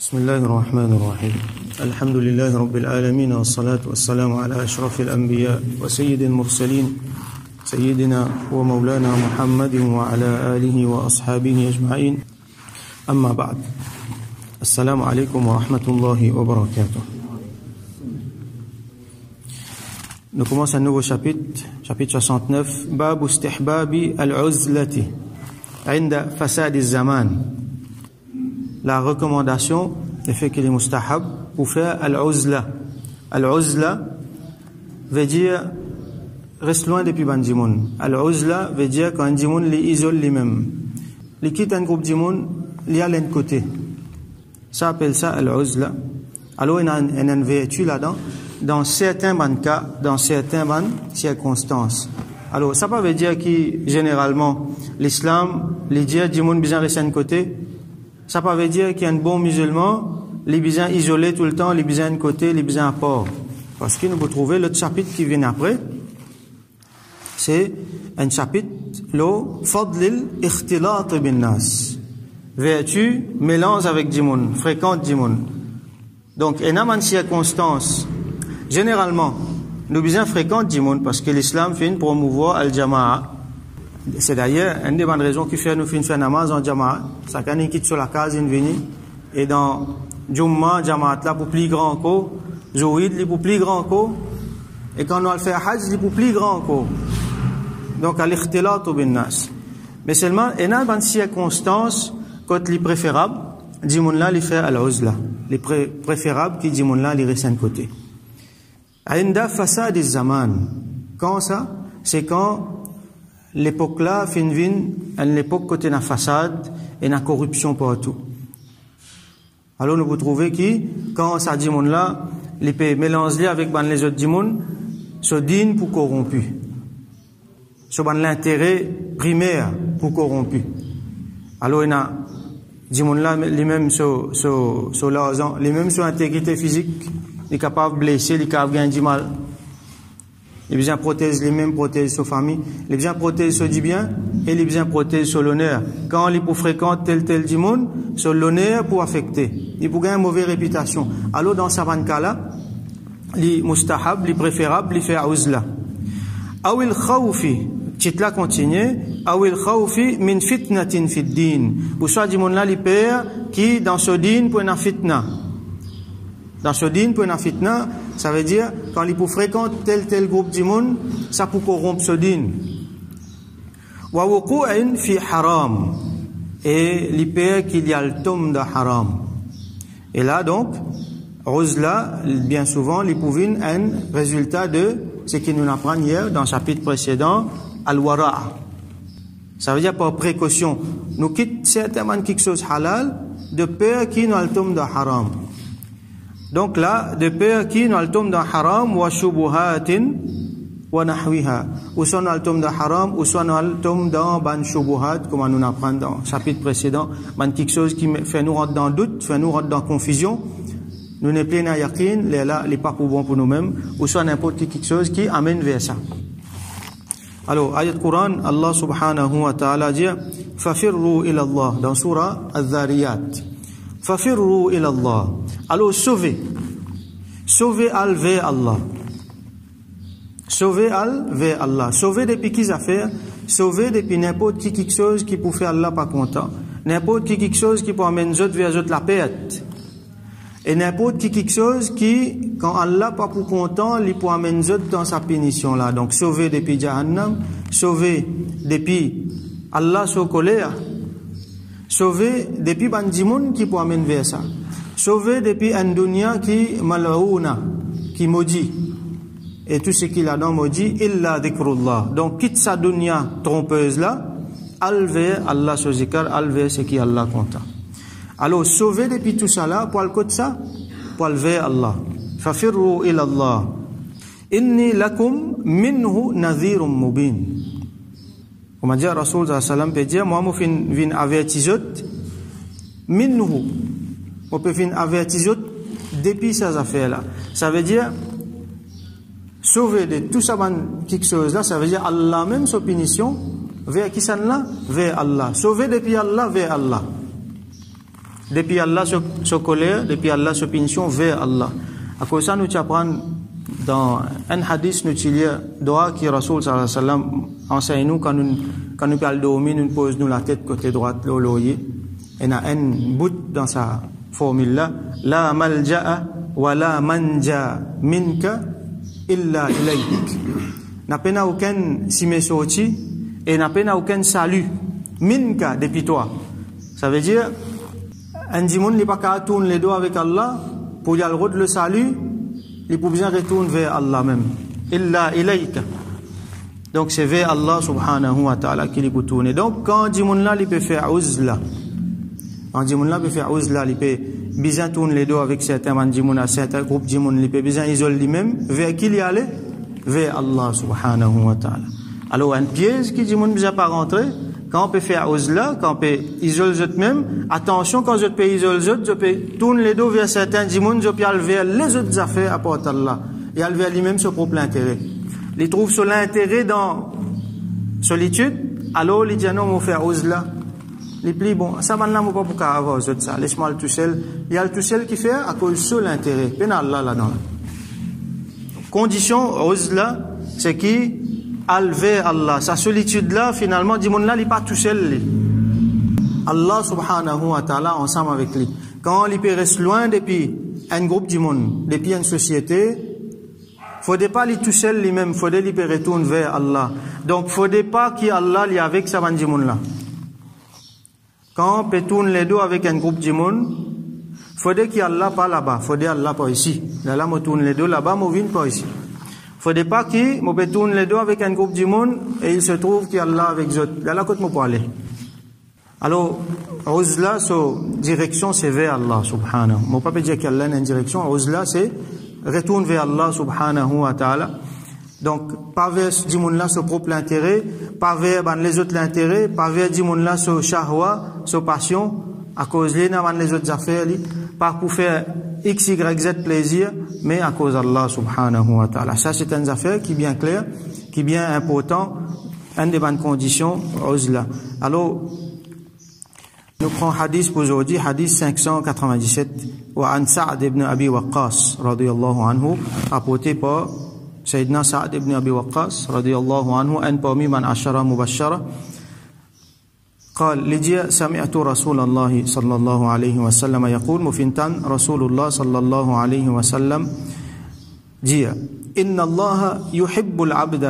بسم الله الرحمن الرحيم الحمد لله رب العالمين والصلاة والسلام على أشرف الأنبياء وسيد المرسلين سيدنا ومولانا محمد وعلى آله وأصحابه أجمعين أما بعد السلام عليكم ورحمة الله وبركاته. Nous commençons un nouveau chapitre 69, Bab istihbabi al-uzlati inda fasad az-zaman. La recommandation, le fait qu'il est mustahab pour faire al-uzla. Al-uzla veut dire reste loin depuis ban dimoun. Al-uzla veut dire quand un dimoun l'isole lui-même. Il quitte un groupe dimoun, il y a l'un côté. Ça appelle ça al-uzla. Alors il y a un véhicule là-dedans. Dans certains cas, dans certaines circonstances. Alors, ça ne veut dire que, généralement, l'islam, les dire, du monde bizarre reste à un côté. Ça ne veut dire qu'il y a un bon musulman, les bizarres isolés tout le temps, les bizarres à un côté, les bizarres à part. Parce que nous vous trouvez l'autre chapitre qui vient après. C'est un chapitre, le Fadlil Ikhtilat bin Nas. Vertu, mélange avec du monde, fréquente du monde. Donc, il y a une circonstance. Généralement, nous bien fréquentons du monde parce que l'islam fait promouvoir al-jama'a. C'est d'ailleurs une des bonnes raisons qui fait nous faire namaz en jama'a. Ça quand on quitte sur la case une vini et dans Jumma jama'a là pour plus grand que Zoïd li pour plus grand que et quand on va faire hajj li pour plus grand que. Donc al-ikhtilat bin nas. Mais seulement il y a une circonstance quand les préférable du monde là li faire al-uzla. Les préférables qui du monde là li reste à côté. Inda fasad az-zaman. Quand ça? C'est quand l'époque là fin une époque côté na façade et na corruption partout. Alors nous vous trouvez qui quand ça dit monde là, les pays mélangent avec les autres du monde, se dînent pour corrompu. Se ban l'intérêt primaire pour corrompu. Alors il y a du monde là les mêmes sur l'argent, les mêmes sur intégrité physique. Les capables de blesser, les capables de gagner du mal. Les besoins protègent les mêmes, protègent sa famille. Les besoins protègent sur du bien et les besoins protègent sur l'honneur. Quand les pour fréquentent tel du monde, sur l'honneur pour affecter. Ils pour gagner une mauvaise réputation. Alors dans ce cas-là, les mustahab, les préférables, les faire uzla. Awil khawfi, titla continue. Awil khawfi min fitnatin fid din. Ou soit du monde là, les pères qui dans ce din pour une fitna. Dans ce din, pour une fitna, ça veut dire, quand ils fréquentent tel groupe du monde, ça peut corrompre ce din. Wa wuqu'in fi haram. Et les pères qu'il y a le tome de haram. Et là, donc, uzla, bien souvent, les pouvines un résultat de ce qu'il nous apprend hier dans le chapitre précédent, al-wara'. Ça veut dire par précaution. Nous quittons certainement quelque chose halal, de peur qu'il nous a le tome de haram. Donc là, de peur qui nous tombe dans haram wa shubuhatin wa nahwiha. Ou soit nous tombe dans haram, ou soit nous tombe dans ban shubuhat, comme nous apprend dans le chapitre précédent, ban quelque chose qui fait nous rentrer dans le doute, fait nous rentrer dans la confusion. Nous n'est plein à yaqin, les pas pour bon pour nous-mêmes, ou soit n'importe quelque chose qui amène vers ça. Alors, ayat Coran, Allah subhanahu wa ta'ala dit, fafirru ila Allah, dans surah al-Dhariyat. Fafirru ila Allah. Alors sauvez al vers Allah. Sauvez al vers Allah. Sauvez depuis qui affaires, sauvez depuis n'importe qui quelque chose qui peut faire Allah pas content. N'importe qui quelque chose qui peut amener autres vers autres la perte. Et n'importe qui quelque chose qui, quand Allah pas pour content, il peut amener autres dans sa punition là. Donc sauvez depuis Jahannam, sauvez depuis Allah sous colère. Sauver depuis bandimoun qui peut amener vers ça. Sauver depuis un dunya qui mal'ouna, qui maudit. Et tout ce qu'il a dans maudit, illa dhikrullah. Donc quitte sa dunya trompeuse là, al vers Allah sur zikr, al vers ce qui Allah content. Alors sauver depuis tout ça là, pour le côté ça, pour le vers Allah. Fafirru ila Allah. Inni lakum minhu nadhirun mubin. On m'a dit à Rasoul sallam peut dire moi je viens avertir minhu. On peut venir avertir depuis ces affaires là. Ça veut dire sauver de tout ça quelque chose là, ça veut dire Allah même sa punition vers qui ça là vers Allah. Sauver depuis Allah vers Allah. depuis Allah se colère, depuis Allah se punition vers Allah. À cause de ça, nous apprenons dans un hadith, nous disons, doa qui Rasul sallallahu alayhi wa sallam enseigne nous quand nous parlons dormir, nous posons la tête côté droite, l'oreiller. Et il y a un bout dans sa formule là, la malja'a wa la manja minka illa ilayk. N'a pas aucun cimé sorti et n'a pas aucun salut minka depuis toi. Ça veut dire un dimoun n'est pas qu'à tourner les doigts avec Allah pour y aller le salut, il peut bien retourner vers Allah même. Illa ilayka. Donc c'est vers Allah subhanahu wa ta'ala qu'il peut tourner. Donc quand dimoun là il peut faire uzla. Quand dimoun là peut faire uzla, il peut bien tourner les doigts avec certains dimoun, certains groupes dimoun, il peut bien isoler lui-même vers qui il y aller? Vers Allah subhanahu wa ta'ala. Alors un piège qui dimoun ne peut pas rentrer. Quand on peut faire uzla, quand on peut isoler eux-mêmes, attention, quand je peux isoler eux, je peux tourner les dos vers certains dimoun, je peux aller vers les autres affaires à part Allah. Et aller vers lui-même son propre intérêt. Il trouve son intérêt dans solitude, alors il dit non, on va faire uzla. Il dit bon, ça va pas pour avoir ça, laisse-moi le tout seul. Il y a le tout seul qui fait à cause de son intérêt. Peine Allah là-dedans. Condition uzla, c'est qui vers Allah. Sa solitude là, finalement, dit mon là, il n'est pas tout seul. Allah subhanahu wa ta'ala ensemble avec lui. Quand il peut rester loin depuis un groupe du monde, depuis une société, faudrait pas aller tout seul lui-même, faudrait lui retourner vers Allah. Donc, faudrait pas qu'Allah est avec sa bande du monde là. Quand on peut tourner les dos avec un groupe du monde, faudrait qu'Allah pas là-bas, faudrait Allah pas ici. Là, on tourne les dos là-bas, on vient pas ici. Faudrait pas qu'il me tourne les dos avec un groupe du monde et il se trouve qu'il y a Allah avec eux. Là, côté me aller. Alors, uzla, sa direction, c'est vers Allah, subhanahu. Je ne peux pas dire qu'Allah a une direction. Uzla, c'est retourne vers Allah, subhanahu wa ta'ala. Donc, pas vers du monde là, son propre intérêt, pas vers les autres l'intérêt, pas vers du monde là, son shahwa, son passion, à cause de les autres affaires, pas pour faire X, Y, Z plaisir, mais à cause d'Allah subhanahu wa ta'ala. Ça, c'est une affaire qui est bien claire, qui est bien important, une des bonnes conditions, uzla. Alors, nous prenons hadith pour aujourd'hui, hadith 597, wa an Sa'd ibn Abi Waqqas, radiyallahu anhu, rapporté par Sayyidina Sa'd ibn Abi Waqqas, radiyallahu anhu, un parmi man ashara mubashara, قال لجي سمعت رسول الله صلى الله عليه وسلم يقول مفنتان رسول الله صلى الله عليه وسلم جي إن الله يحب العبد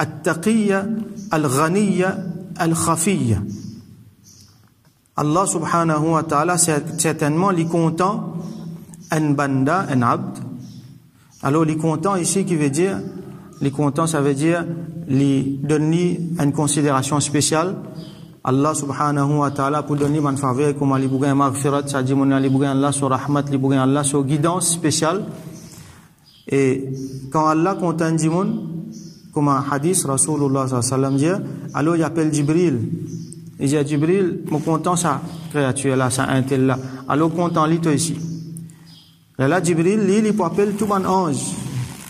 التقي الغني الخفي. Allah subhanahu wa ta'ala certainement les content un banda, un abd. Alors les content ici qui veut dire, les content ça veut dire les donner une considération spéciale. Allah subhanahu wa ta'ala pour donner une faveur comme les bougain maghfirat, ça dit mon les bougain Allah sur rahmat, les bougain Allah sur guidance spéciale. Et quand Allah content dit mon comme un hadith Rasulullah sallallahu alayhi wa sallam dit, alors il appelle Jibril. Il dit à Jibril, mon content ça créature là, ça intel là. Alors content lui toi ici. Et là Jibril lui il peut appeler tout ban ange,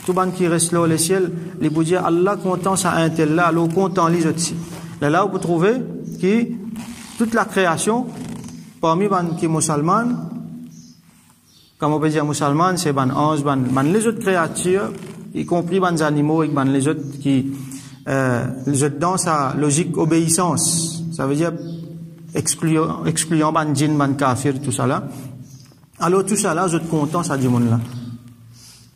tout ban qui reste là au ciel, il peut dire Allah content ça intel là, alors content lui aussi. Là vous trouvez que toute la création parmi ban qui musulman, comme on peut dire musulman, c'est ban ange, ban les autres créatures, y compris ban animaux et ban les autres qui les autres dans sa logique obéissance. Ça veut dire excluant ban djinn, ban kafir, tout ça là. Alors tout ça là, je suis content ça du monde là.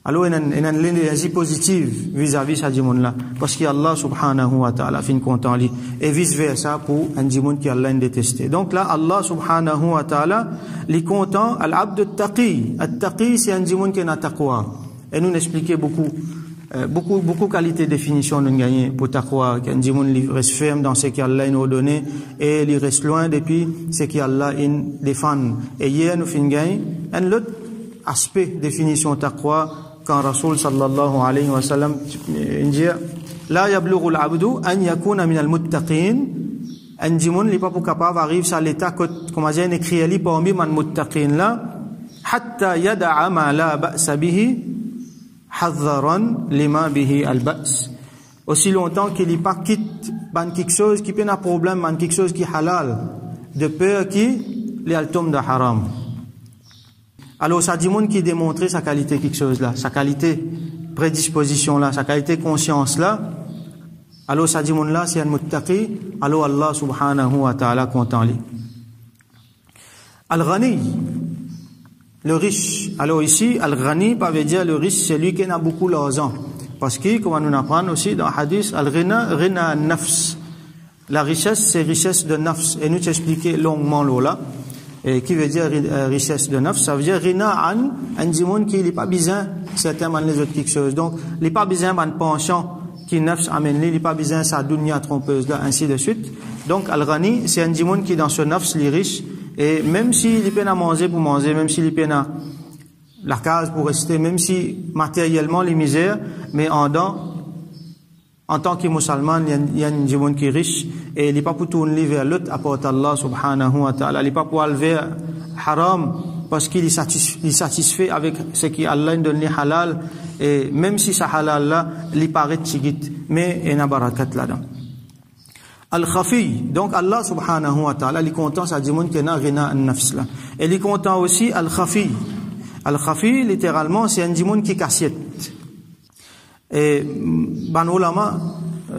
Alors il y a une énergie positive vis-à-vis ça du monde là, parce qu'Allah subhanahu wa ta'ala fin content lui et vice versa pour un du monde qui Allah détesté. Donc là Allah subhanahu wa ta'ala les content al-abd at-taqi. At-taqi c'est un du monde qui a taqwa. Et nous expliquer beaucoup qualité de définition nous gagner pour taqwa, qu'un du monde reste ferme dans ce qu'Allah nous a donné et il reste loin depuis ce qu'Allah nous défend. Et hier nous fin gagner un autre aspect définition taqwa quand Rasul sallallahu alayhi wa sallam dit la yablughu al-abdu an yakuna min al-muttaqin. Un djimoun n'est pas capable d'arriver à l'état comme j'ai écrit ali parmi man muttaqin là hatta yada'a ma la ba'sa bihi hadharan lima bihi al-ba's. Aussi longtemps qu'il n'est pas quitte ban quelque chose qui peut un problème, ban quelque chose qui est halal, de peur qui les altum de haram. Alors, ça dit monde qui démontrait sa qualité quelque chose là, sa qualité prédisposition là, sa qualité conscience là. Alors, ça dit monde là, c'est un muttaqi, alors Allah subhanahu wa ta'ala content lui. Al-Ghani, le riche. Alors ici, Al-Ghani, ça veut dire le riche, c'est lui qui en a beaucoup l'argent. Parce que, comme on nous apprend aussi dans le hadith, Al-Ghina, Ghina nafs. La richesse, c'est richesse de nafs. Et nous t'expliquer longuement là. Et qui veut dire richesse de nafs? Ça veut dire Ghina an, un dimon qui n'est pas besoin, certains les autres quelque chose. Donc, il n'est pas besoin d'un penchant qui nafs amène il n'est pas besoin sa dunya trompeuse là, ainsi de suite. Donc, Al-Ghani, c'est un dimon qui dans ce nafs, les riches, et même s'il est peine à manger pour manger, même s'il est peine à la case pour rester, même si matériellement les misères, mais en tant que musulman, il y a une monde qui est riche, et il n'est pas pour tourner vers l'autre, à part Allah subhanahu wa ta'ala, il n'est pas pour aller vers haram, parce qu'il est satisfait avec ce qu'Allah donne les halal, et même si ça halal là, il paraît tigit, mais il y a une barakat là-dedans. Al-Khafi, donc Allah subhanahu wa ta'ala, il est content, ça dit qu'il y a ghina an-nafs là. Et il est content aussi Al-Khafi. Al-Khafi, littéralement, c'est un dimoun qui cassiette. Et, ban ulama,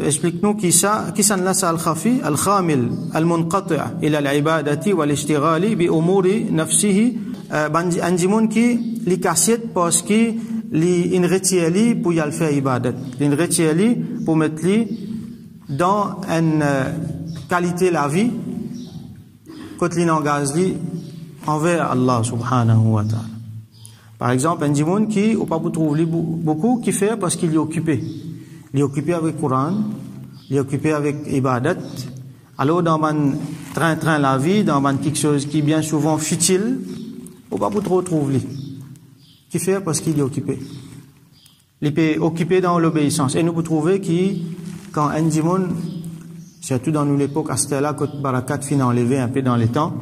explique-nous qui ça là, c'est Al-Khafi, Al-Khamil, Al-Munqati' ila al-ibadati wal-ishtighali bi umuri nafsihi, un dimoun qui li cassiette parce qu'il il retient pour y aller faire ibadat. Il retient pour mettre li dans une qualité la vie quand il engage envers Allah subhanahu wa ta'ala. Par exemple, un dimoun qui, ou pas vous trouver beaucoup, qui fait parce qu'il est occupé. Il est occupé avec le Coran, il est occupé avec ibadat. Alors, dans un train la vie, dans un quelque chose qui est bien souvent futile, ou pas vous trouver. Qui fait parce qu'il est occupé. Il est occupé dans l'obéissance. Et nous vous trouvez qui, quand un dimoun, surtout dans l'époque, à cette là quand barakat finit enlevé un peu dans les temps,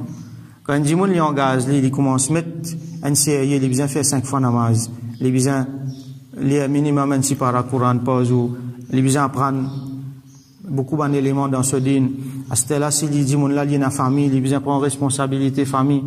quand un dimoun il engage, il commence à mettre un série, il a besoin de faire 5 fois namaz, il a besoin de minimum un par Coran, pause, ou il a besoin d'apprendre beaucoup d'éléments dans ce din. À cette là, si le dimoun là, il a une famille, il a besoin de prendre responsabilité famille,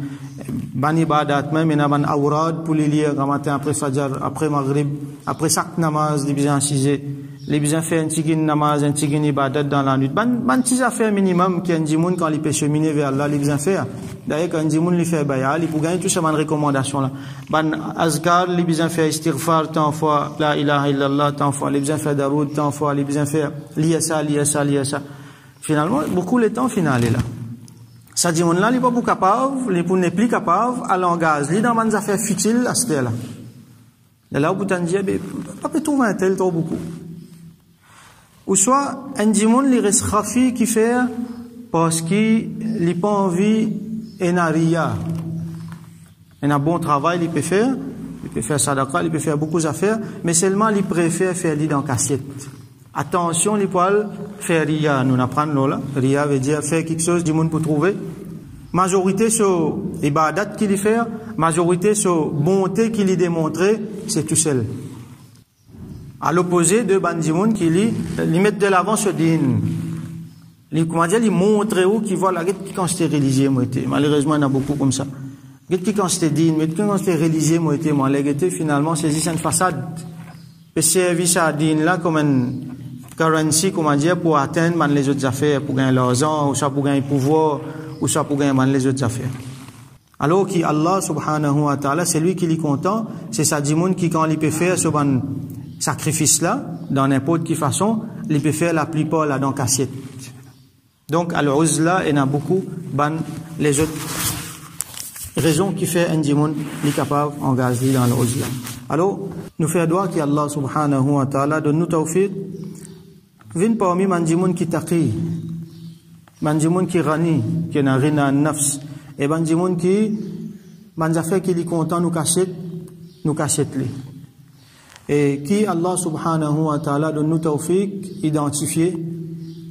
ban ibadat, même il a ban awrad pour les lire, le matin après fajr, après maghrib, après chaque namaz, il a besoin d'assiser. Les besoins faire un petit namaz, un petit ibadat dans la nuit. Ban petit affaire minimum qu'un dimoun quand il peut cheminer vers Allah, les besoins faire. D'ailleurs, quand un dimoun il fait bayal, il peut gagner tout ça, ban recommandation là. Ban azkar, les besoins faire istighfar, tant fois, la ilaha illallah, tant fois, les besoins faire daroud, tant fois, les besoins faire liyasa. Finalement, beaucoup le temps final est là. Ça dimoun là, il n'est pas beaucoup capable, il n'est plus capable, à l'engage, il est dans des affaires futiles à ce là. Et là, vous pouvez dire, pas peut trouver un tel trop beaucoup. Ou soit, un dimoun, il reste khafi qui fait parce qu'il n'a pas envie et n'a rien. Il a un bon travail, il peut faire sadaqa, il peut faire beaucoup d'affaires, mais seulement il préfère faire l'idée dans cassette. Attention, il peut faire ria, nous apprenons là. Ria veut dire faire quelque chose, dimoun pour trouver. Majorité sur ibadat qu'il fait, majorité sur bonté qu'il y démontré, c'est tout seul. À l'opposé de Bandimoun qui lui met de l'avant ce din. Comment dire, il montre où qui voit la guette qui quand c'était religieux, moi, malheureusement, il y en a beaucoup comme ça. Guette qui quand c'était din, mais quand c'était religieux, moi, la guette, finalement, c'est juste une façade. Et service à din là, comme une currency, comment dire, pour atteindre les autres affaires, pour gagner l'argent, ou ça pour gagner pouvoir, ou ça pour gagner les autres affaires. Alors qui Allah subhanahu wa ta'ala, c'est lui qui est content, c'est sa dimoun qui quand il peut faire ce bon sacrifice là, dans n'importe quelle façon, il peut faire la plupart là dans cassette. Donc, al-uzla, il y en a beaucoup, les autres raisons qui fait un dimoun, il est capable d'engager dans l'uzla. Alors, nous faisons droit qu'Allah subhanahu wa ta'ala donne nous tawfiq, vient parmi man dimoun qui taqi, man dimoun qui rani, qui n'a rien à nafs, et man dimoun qui, man affaire qui est content nous cachette les. Et qui Allah subhanahu wa ta'ala donne nous tawfiq, identifier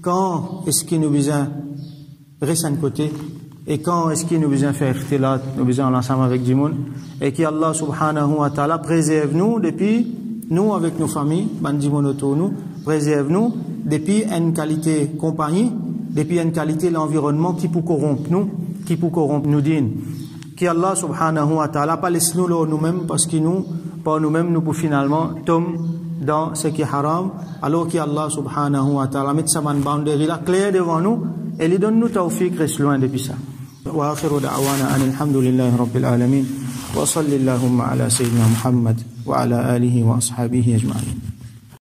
quand est-ce qu'il nous besoin rester à côté et quand est-ce qu'il nous besoin faire ikhtilat, nous besoin l'ensemble avec du monde et qui Allah subhanahu wa ta'ala préserve nous depuis nous avec nos familles, bandimon autour nous, préserve nous depuis une qualité compagnie, depuis une qualité l'environnement qui peut corrompre nous, qui pour corrompre nous din qui Allah subhanahu wa ta'ala pas laisse nous nous-mêmes parce que nous par nous-mêmes nous pour finalement tomber dans ce qui est haram alors que Allah subhanahu wa ta'ala met sa boundary là clair devant nous et il donne nous tawfiq reste loin depuis ça wa akhiru da'wana alhamdulillahi rabbil alamin wa sallallahu ala sayyidina Muhammad wa ala alihi wa ashabihi ajma'in.